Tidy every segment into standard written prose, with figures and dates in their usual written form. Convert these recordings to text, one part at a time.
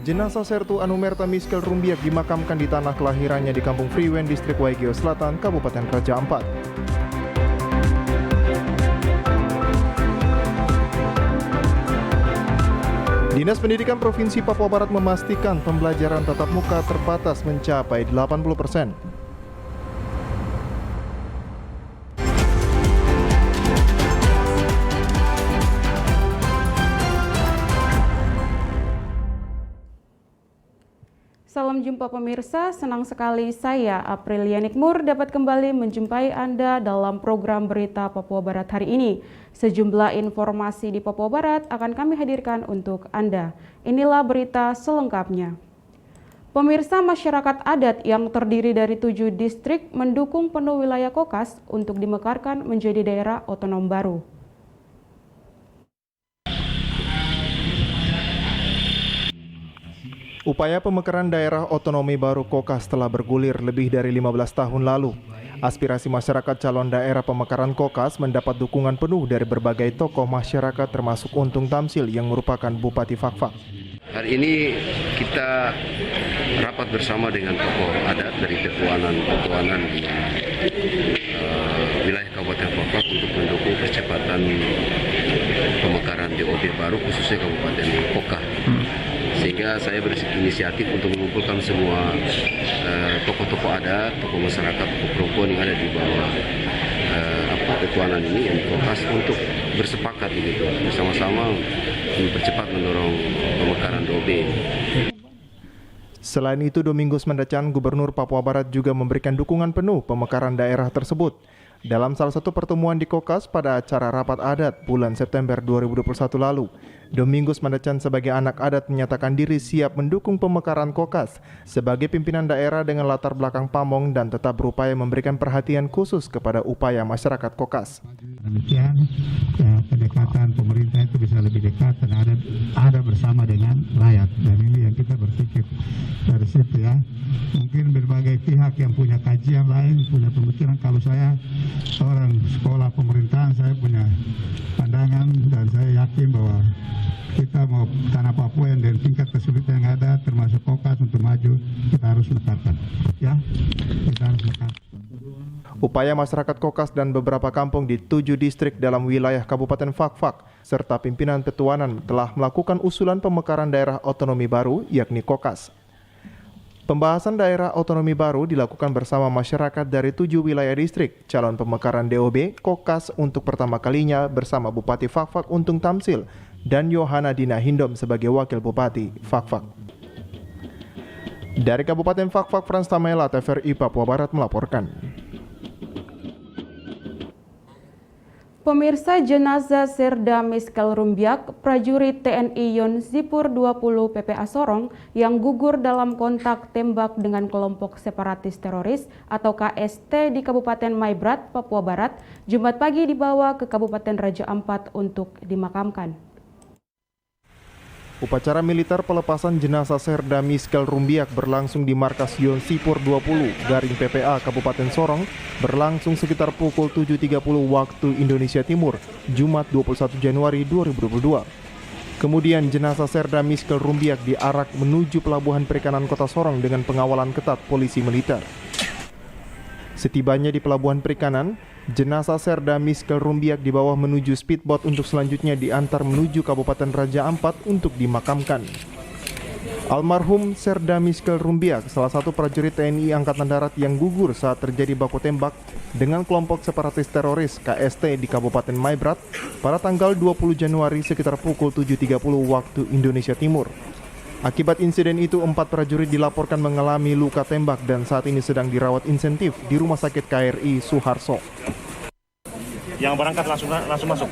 jenazah Sertu Anumerta Miskel Rumbiak dimakamkan di tanah kelahirannya di Kampung Freewen, Distrik Waigeo Selatan, Kabupaten Raja Ampat. Dinas Pendidikan Provinsi Papua Barat memastikan pembelajaran tatap muka terbatas mencapai 80%. Salam jumpa pemirsa, senang sekali saya Aprilia Nikmur dapat kembali menjumpai Anda dalam program Berita Papua Barat hari ini. Sejumlah informasi di Papua Barat akan kami hadirkan untuk Anda. Inilah berita selengkapnya. Pemirsa, masyarakat adat yang terdiri dari 7 distrik mendukung penuh wilayah Kokas untuk dimekarkan menjadi daerah otonom baru. Upaya pemekaran daerah otonomi baru Kokas telah bergulir lebih dari 15 tahun lalu. Aspirasi masyarakat calon daerah pemekaran Kokas mendapat dukungan penuh dari berbagai tokoh masyarakat termasuk Untung Tamsil yang merupakan Bupati Fakfak. Hari ini kita rapat bersama dengan tokoh adat dari ketuanan di wilayah Kabupaten Fakfak untuk mendukung percepatan pemekaran DOB baru khususnya Kabupaten Kokah. Sehingga saya berinisiatif untuk mengumpulkan semua tokoh-tokoh adat, tokoh masyarakat, tokoh perempuan yang ada di bawah ketuanan ini yang Kokas untuk bersepakat gitu bersama-sama mempercepat mendorong pemekaran DOB. Selain itu, Domingus Mandacan, Gubernur Papua Barat juga memberikan dukungan penuh pemekaran daerah tersebut. Dalam salah satu pertemuan di Kokas pada acara rapat adat bulan September 2021 lalu, Domingus Mandacan sebagai anak adat menyatakan diri siap mendukung pemekaran Kokas sebagai pimpinan daerah dengan latar belakang pamong dan tetap berupaya memberikan perhatian khusus kepada upaya masyarakat Kokas. Demikian pendekatan pemerintah itu bisa lebih dekat dan ada bersama dengan rakyat, dan ini yang kita berpikir dari situ ya. Mungkin berbagai pihak yang punya kajian lain, punya pemikiran. Kalau saya seorang sekolah pemerintahan, saya punya pandangan dan saya yakin bahwa kita mau tanah Papua yang dengan tingkat kesulitan yang ada termasuk Kokas untuk maju, kita harus menekankan ya, kita harus menekankan. Upaya masyarakat Kokas dan beberapa kampung di 7 distrik dalam wilayah Kabupaten Fakfak serta pimpinan petuanan telah melakukan usulan pemekaran daerah otonomi baru yakni Kokas. Pembahasan daerah otonomi baru dilakukan bersama masyarakat dari 7 wilayah distrik. Calon pemekaran DOB Kokas untuk pertama kalinya bersama Bupati Fakfak Untung Tamsil dan Yohana Dina Hindom sebagai Wakil Bupati Fakfak. Dari Kabupaten Fakfak, Frans Tamela, TVRI Papua Barat melaporkan. Pemirsa, jenazah Serda Miskel Rumbiak, prajurit TNI Yon Zipur 20 PPA Sorong yang gugur dalam kontak tembak dengan kelompok separatis teroris atau KST di Kabupaten Maibrat, Papua Barat, Jumat pagi dibawa ke Kabupaten Raja Ampat untuk dimakamkan. Upacara militer pelepasan jenazah Serda Miskel Rumbiak berlangsung di markas Yon Zipur 20 Garing PPA Kabupaten Sorong berlangsung sekitar pukul 7.30 waktu Indonesia Timur, Jumat 21 Januari 2022. Kemudian jenazah Serda Miskel Rumbiak diarak menuju Pelabuhan Perikanan Kota Sorong dengan pengawalan ketat polisi militer. Setibanya di Pelabuhan Perikanan, jenazah Serda Miskel Rumbiak dibawa menuju speedboat untuk selanjutnya diantar menuju Kabupaten Raja Ampat untuk dimakamkan. Almarhum Serda Miskel Rumbiak, salah satu prajurit TNI Angkatan Darat yang gugur saat terjadi baku tembak dengan kelompok separatis teroris KST di Kabupaten Maibrat pada tanggal 20 Januari sekitar pukul 7.30 waktu Indonesia Timur. Akibat insiden itu, 4 prajurit dilaporkan mengalami luka tembak dan saat ini sedang dirawat intensif di Rumah Sakit KRI Suharto. Yang berangkat langsung masuk.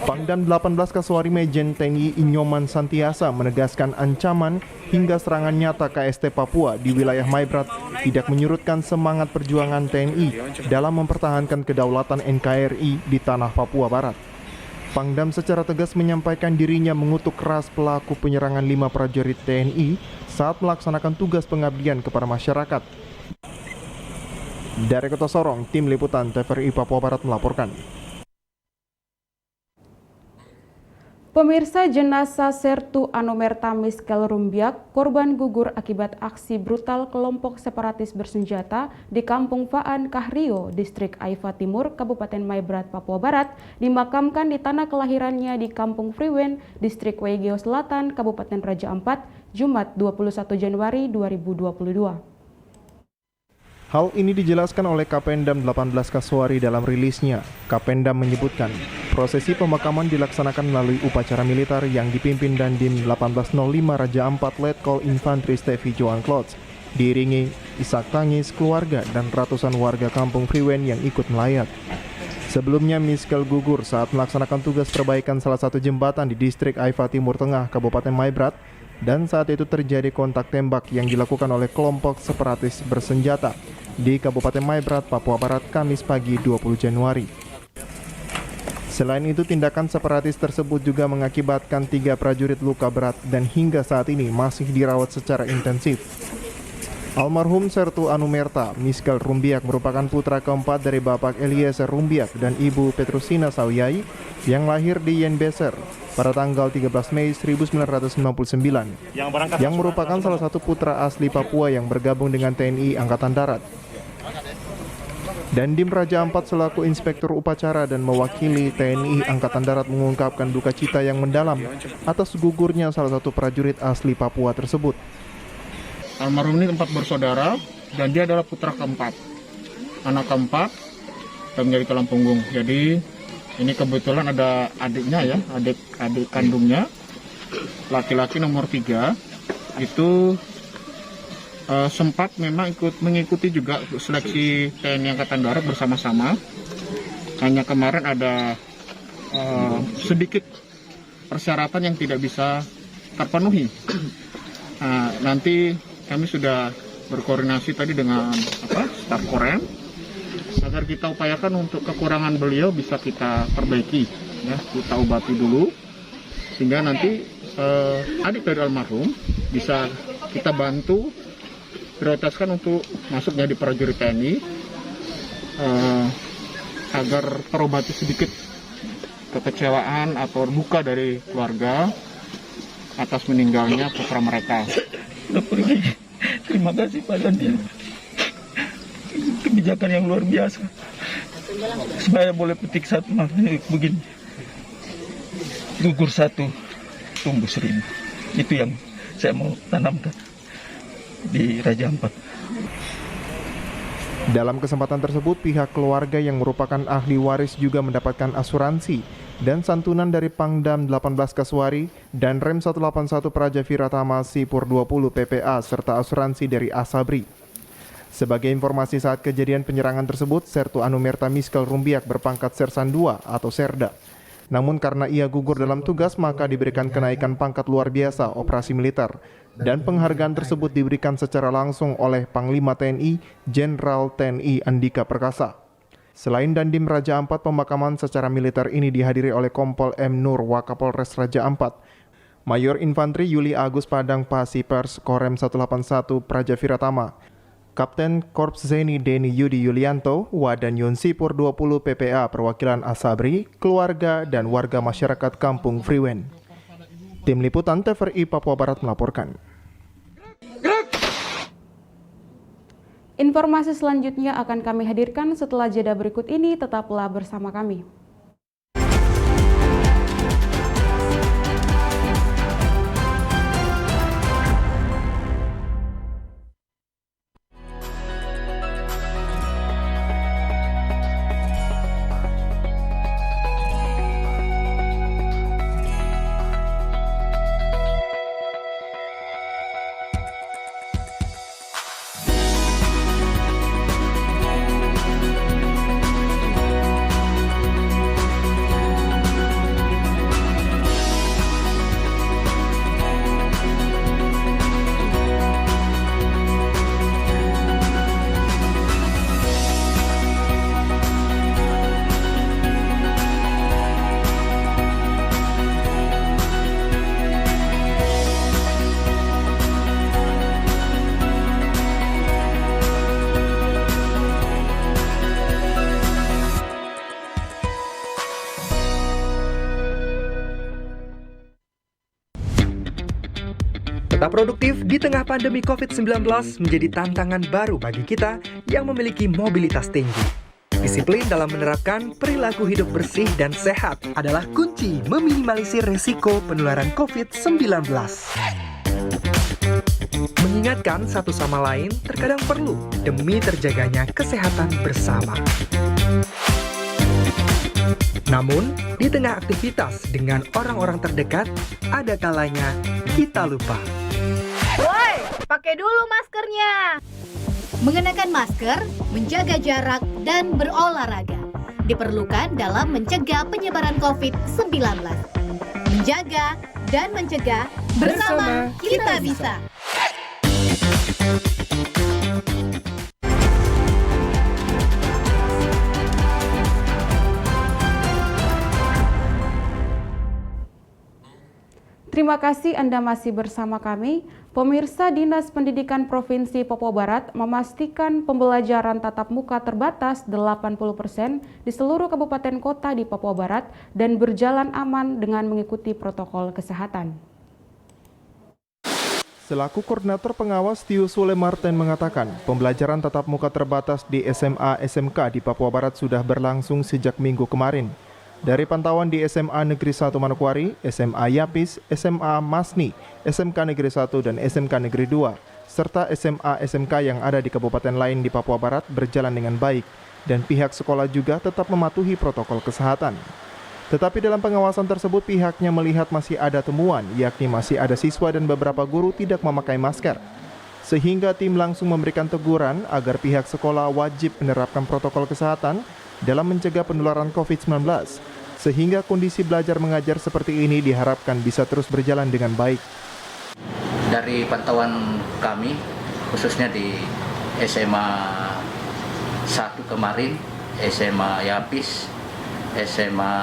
Pangdam 18 Kasuari Mejen TNI Inyoman Santiasa menegaskan ancaman hingga serangan nyata KST Papua di wilayah Maibrat tidak menyurutkan semangat perjuangan TNI dalam mempertahankan kedaulatan NKRI di tanah Papua Barat. Pangdam secara tegas menyampaikan dirinya mengutuk keras pelaku penyerangan 5 prajurit TNI saat melaksanakan tugas pengabdian kepada masyarakat. Dari Kota Sorong, tim liputan TVRI Papua Barat melaporkan. Pemirsa, jenazah Sertu Anumerta Miskel Rumbiak, korban gugur akibat aksi brutal kelompok separatis bersenjata di Kampung Faan Kahrio, Distrik Aifa Timur, Kabupaten Maibrat, Papua Barat, dimakamkan di tanah kelahirannya di Kampung Friwen, Distrik Waigeo Selatan, Kabupaten Raja Ampat, Jumat 21 Januari 2022. Hal ini dijelaskan oleh Kapendam 18 Kasuari dalam rilisnya. Kapendam menyebutkan, prosesi pemakaman dilaksanakan melalui upacara militer yang dipimpin Dandim 1805 Raja Ampat Letkol Infantri Stevi Joan Klots, diiringi isak tangis keluarga dan ratusan warga Kampung Friwen yang ikut melayat. Sebelumnya Miskel gugur saat melaksanakan tugas perbaikan salah satu jembatan di Distrik Aifa Timur Tengah, Kabupaten Maibrat, dan saat itu terjadi kontak tembak yang dilakukan oleh kelompok separatis bersenjata di Kabupaten Maibrat, Papua Barat, Kamis pagi 20 Januari. Selain itu, tindakan separatis tersebut juga mengakibatkan 3 prajurit luka berat dan hingga saat ini masih dirawat secara intensif. Almarhum Sertu Anumerta Miskel Rumbiak merupakan putra keempat dari Bapak Eliezer Rumbiak dan Ibu Petrusina Sawyai yang lahir di Yenbeser pada tanggal 13 Mei 1999, yang merupakan salah satu putra asli Papua yang bergabung dengan TNI Angkatan Darat. Dandim Raja Ampat selaku inspektur upacara dan mewakili TNI Angkatan Darat mengungkapkan duka cita yang mendalam atas gugurnya salah satu prajurit asli Papua tersebut. Almarhum ini 4 bersaudara dan dia adalah putra keempat, anak keempat dan menjadi tulang punggung. Jadi ini kebetulan ada adiknya ya, adik kandungnya, laki-laki nomor 3 itu sempat memang mengikuti juga seleksi TNI Angkatan Darat bersama-sama. Hanya kemarin ada sedikit persyaratan yang tidak bisa terpenuhi. Nanti kami sudah berkoordinasi tadi dengan staf Korem agar kita upayakan untuk kekurangan beliau bisa kita perbaiki, ya, kita obati dulu sehingga nanti adik dari almarhum bisa kita bantu prioritaskan untuk masuknya di prajurit TNI agar terobati sedikit kekecewaan atau duka dari keluarga atas meninggalnya putra mereka. Terima kasih Pak Dandim. Kebijakan yang luar biasa. Saya boleh petik satu begini. Gugur 1, tumbuh 1000. Itu yang saya mau tanamkan di Raja Ampat. Dalam kesempatan tersebut, pihak keluarga yang merupakan ahli waris juga mendapatkan asuransi dan santunan dari Pangdam 18 Kasuari dan Rem 181 Praja Viratama Sipur 20 PPA serta asuransi dari Asabri. Sebagai informasi saat kejadian penyerangan tersebut, Sertu Anumerta Miskel Rumbiak berpangkat Sersan 2 atau Serda. Namun karena ia gugur dalam tugas, maka diberikan kenaikan pangkat luar biasa operasi militer. Dan penghargaan tersebut diberikan secara langsung oleh Panglima TNI Jenderal TNI Andika Perkasa. Selain Dandim Raja Ampat, pemakaman secara militer ini dihadiri oleh Kompol M. Nur Wakapolres Raja Ampat, Mayor Infantri Yuli Agus Padang Pasipers Korem 181 Praja Viratama, Kapten Korps Zeni Deni Yudi Yulianto, Wadan Yonsipur 20 PPA perwakilan Asabri, keluarga dan warga masyarakat Kampung Friwen. Tim Liputan TVRI Papua Barat melaporkan. Informasi selanjutnya akan kami hadirkan setelah jeda berikut ini, tetaplah bersama kami. Tetap produktif di tengah pandemi COVID-19 menjadi tantangan baru bagi kita yang memiliki mobilitas tinggi. Disiplin dalam menerapkan perilaku hidup bersih dan sehat adalah kunci meminimalisir risiko penularan COVID-19. Mengingatkan satu sama lain terkadang perlu demi terjaganya kesehatan bersama. Namun, di tengah aktivitas dengan orang-orang terdekat, ada kalanya kita lupa. Woi, pakai dulu maskernya. Mengenakan masker, menjaga jarak, dan berolahraga diperlukan dalam mencegah penyebaran COVID-19. Menjaga dan mencegah bersama kita bisa. Terima kasih Anda masih bersama kami. Pemirsa, Dinas Pendidikan Provinsi Papua Barat memastikan pembelajaran tatap muka terbatas 80% di seluruh kabupaten kota di Papua Barat dan berjalan aman dengan mengikuti protokol kesehatan. Selaku Koordinator Pengawas, Tio Sule Martin mengatakan, pembelajaran tatap muka terbatas di SMA SMK di Papua Barat sudah berlangsung sejak minggu kemarin. Dari pantauan di SMA Negeri 1 Manokwari, SMA Yapis, SMA Masni, SMK Negeri 1 dan SMK Negeri 2, serta SMA SMK yang ada di kabupaten lain di Papua Barat berjalan dengan baik, dan pihak sekolah juga tetap mematuhi protokol kesehatan. Tetapi dalam pengawasan tersebut pihaknya melihat masih ada temuan, yakni masih ada siswa dan beberapa guru tidak memakai masker. Sehingga tim langsung memberikan teguran agar pihak sekolah wajib menerapkan protokol kesehatan dalam mencegah penularan COVID-19, sehingga kondisi belajar mengajar seperti ini diharapkan bisa terus berjalan dengan baik. Dari pantauan kami, khususnya di SMA 1 kemarin, SMA Yapis, SMA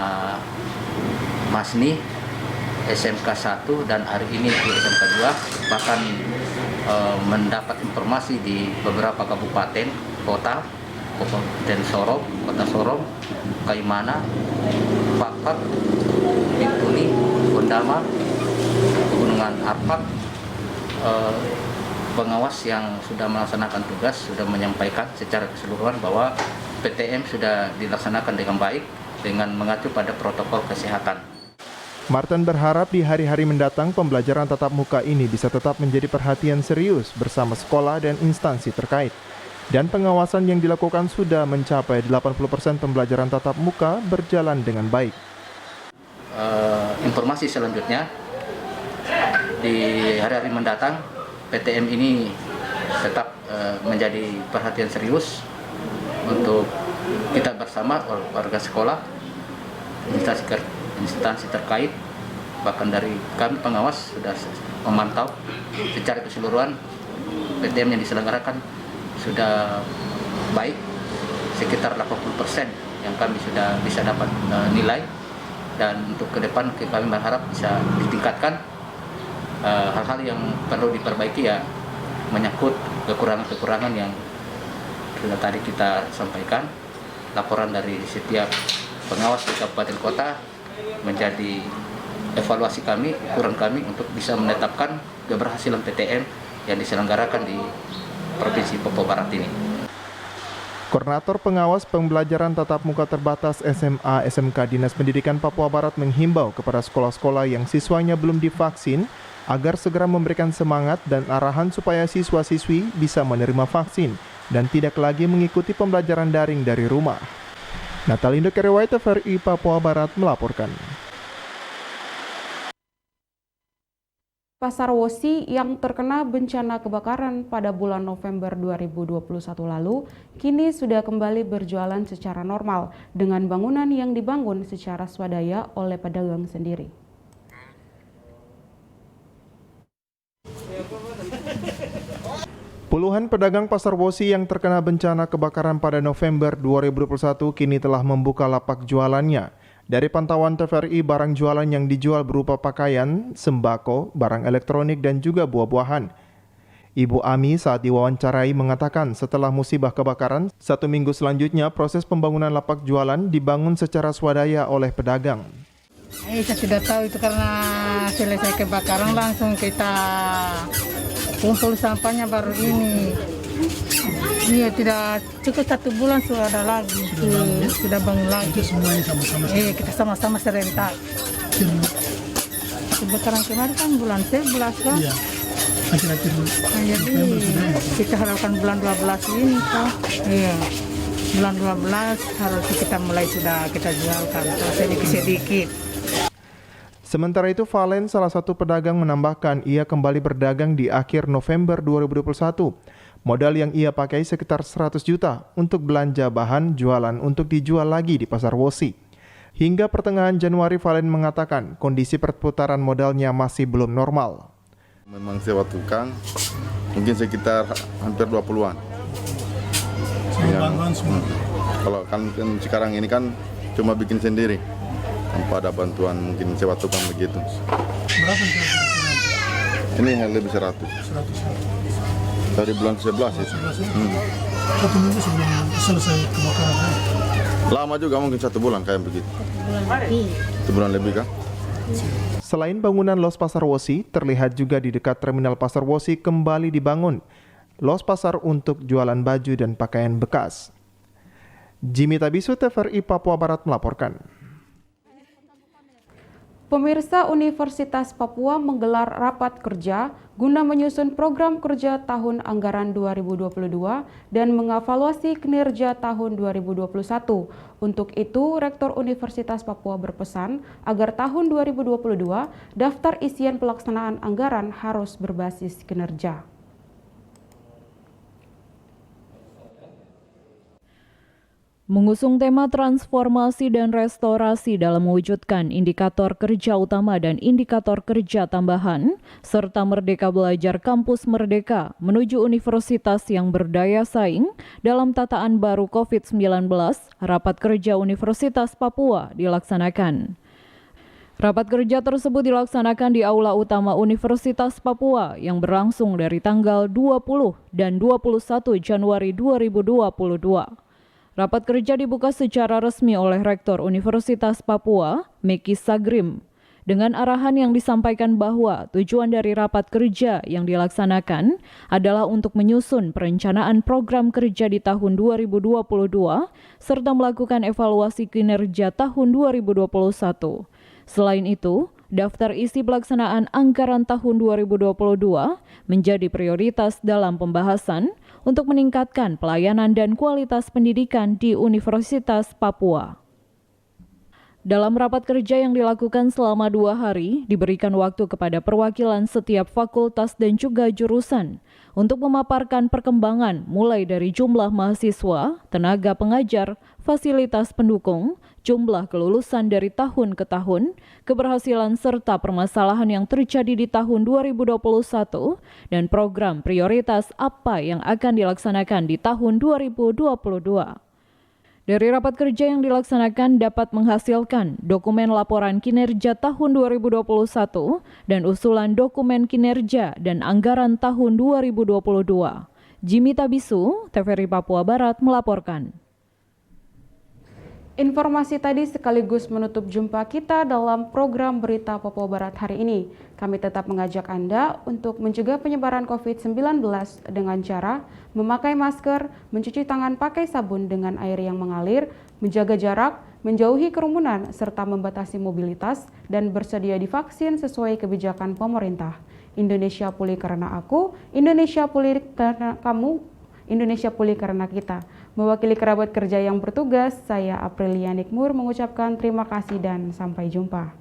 Masni, SMK 1 dan hari ini di SMK 2, bahkan mendapat informasi di beberapa kabupaten kota, Kabupaten Sorong, Kota Sorong, Kaimana, Pakpak, Bintuni, Gondama, Pegunungan Arpak, pengawas yang sudah melaksanakan tugas sudah menyampaikan secara keseluruhan bahwa PTM sudah dilaksanakan dengan baik dengan mengacu pada protokol kesehatan. Martin berharap di hari-hari mendatang pembelajaran tatap muka ini bisa tetap menjadi perhatian serius bersama sekolah dan instansi terkait. Dan pengawasan yang dilakukan sudah mencapai 80% pembelajaran tatap muka berjalan dengan baik. Informasi selanjutnya, di hari-hari mendatang PTM ini tetap menjadi perhatian serius untuk kita bersama warga sekolah, instansi terkait, bahkan dari kami pengawas sudah memantau secara keseluruhan PTM yang diselenggarakan sudah baik, sekitar 80% yang kami sudah bisa dapat nilai, dan untuk ke depan kami berharap bisa ditingkatkan. Hal-hal yang perlu diperbaiki ya menyangkut kekurangan-kekurangan yang sudah tadi kita sampaikan. Laporan dari setiap pengawas di kabupaten kota menjadi evaluasi kami, ukuran kami untuk bisa menetapkan keberhasilan PTM yang diselenggarakan di Provinsi Papua Barat ini. Koordinator Pengawas Pembelajaran Tatap Muka Terbatas SMA SMK Dinas Pendidikan Papua Barat menghimbau kepada sekolah-sekolah yang siswanya belum divaksin agar segera memberikan semangat dan arahan supaya siswa-siswi bisa menerima vaksin dan tidak lagi mengikuti pembelajaran daring dari rumah. Natalindo Kerewai, TVRI Papua Barat melaporkan. Pasar Wosi yang terkena bencana kebakaran pada bulan November 2021 lalu kini sudah kembali berjualan secara normal dengan bangunan yang dibangun secara swadaya oleh pedagang sendiri. Puluhan pedagang Pasar Wosi yang terkena bencana kebakaran pada November 2021 kini telah membuka lapak jualannya. Dari pantauan TVRI, barang jualan yang dijual berupa pakaian, sembako, barang elektronik, dan juga buah-buahan. Ibu Ami saat diwawancarai mengatakan setelah musibah kebakaran, 1 minggu selanjutnya proses pembangunan lapak jualan dibangun secara swadaya oleh pedagang. Saya tidak tahu itu karena selesai kebakaran langsung kita kumpul sampahnya baru ini. Iya, tidak cukup 1 bulan sudah ada lagi. Sudah bangun lagi. Semuanya sama-sama. Kita sama-sama serentak. Kebakaran kemarin kan bulan 11 kan? Iya. Akhir-akhir jadi kita harapkan bulan 12 ini kan? Iya. Bulan 12 harus kita mulai sudah kita jualkan sedikit-sedikit. Sementara itu, Valen, salah satu pedagang, menambahkan ia kembali berdagang di akhir November 2021. Modal yang ia pakai sekitar 100 juta untuk belanja bahan jualan untuk dijual lagi di Pasar Wosi. Hingga pertengahan Januari, Valen mengatakan kondisi perputaran modalnya masih belum normal. Memang sewa tukang mungkin sekitar hampir 20-an. Kalau kan sekarang ini kan cuma bikin sendiri, tanpa ada bantuan mungkin sewa tukang begitu. Berapa Ini lebih 100. Dari bulan 11 itu. 1 minggu sebelum selesai kebakaran. Lama juga, mungkin 1 bulan kayak begitu. 1 bulan lebih kan? Selain bangunan Los Pasar Wosi, terlihat juga di dekat terminal Pasar Wosi kembali dibangun Los Pasar untuk jualan baju dan pakaian bekas. Jimmy Tabisu, TVRI Papua Barat melaporkan. Pemirsa, Universitas Papua menggelar rapat kerja guna menyusun program kerja tahun anggaran 2022 dan mengevaluasi kinerja tahun 2021. Untuk itu, Rektor Universitas Papua berpesan agar tahun 2022 daftar isian pelaksanaan anggaran harus berbasis kinerja. Mengusung tema transformasi dan restorasi dalam mewujudkan indikator kerja utama dan indikator kerja tambahan, serta Merdeka Belajar Kampus Merdeka menuju universitas yang berdaya saing dalam tataan baru COVID-19, rapat kerja Universitas Papua dilaksanakan. Rapat kerja tersebut dilaksanakan di Aula Utama Universitas Papua yang berlangsung dari tanggal 20 dan 21 Januari 2022. Rapat kerja dibuka secara resmi oleh Rektor Universitas Papua, Meki Sagrim, dengan arahan yang disampaikan bahwa tujuan dari rapat kerja yang dilaksanakan adalah untuk menyusun perencanaan program kerja di tahun 2022 serta melakukan evaluasi kinerja tahun 2021. Selain itu, daftar isi pelaksanaan anggaran tahun 2022 menjadi prioritas dalam pembahasan untuk meningkatkan pelayanan dan kualitas pendidikan di Universitas Papua. Dalam rapat kerja yang dilakukan selama 2 hari, diberikan waktu kepada perwakilan setiap fakultas dan juga jurusan untuk memaparkan perkembangan mulai dari jumlah mahasiswa, tenaga pengajar, fasilitas pendukung, jumlah kelulusan dari tahun ke tahun, keberhasilan serta permasalahan yang terjadi di tahun 2021, dan program prioritas apa yang akan dilaksanakan di tahun 2022. Dari rapat kerja yang dilaksanakan dapat menghasilkan dokumen laporan kinerja tahun 2021 dan usulan dokumen kinerja dan anggaran tahun 2022. Jimmy Tabisu, TVRI Papua Barat melaporkan. Informasi tadi sekaligus menutup jumpa kita dalam program Berita Papua Barat hari ini. Kami tetap mengajak Anda untuk mencegah penyebaran COVID-19 dengan cara memakai masker, mencuci tangan pakai sabun dengan air yang mengalir, menjaga jarak, menjauhi kerumunan, serta membatasi mobilitas, dan bersedia divaksin sesuai kebijakan pemerintah. Indonesia pulih karena aku, Indonesia pulih karena kamu, Indonesia pulih karena kita. Mewakili kerabat kerja yang bertugas, saya Aprilia Nikmur mengucapkan terima kasih dan sampai jumpa.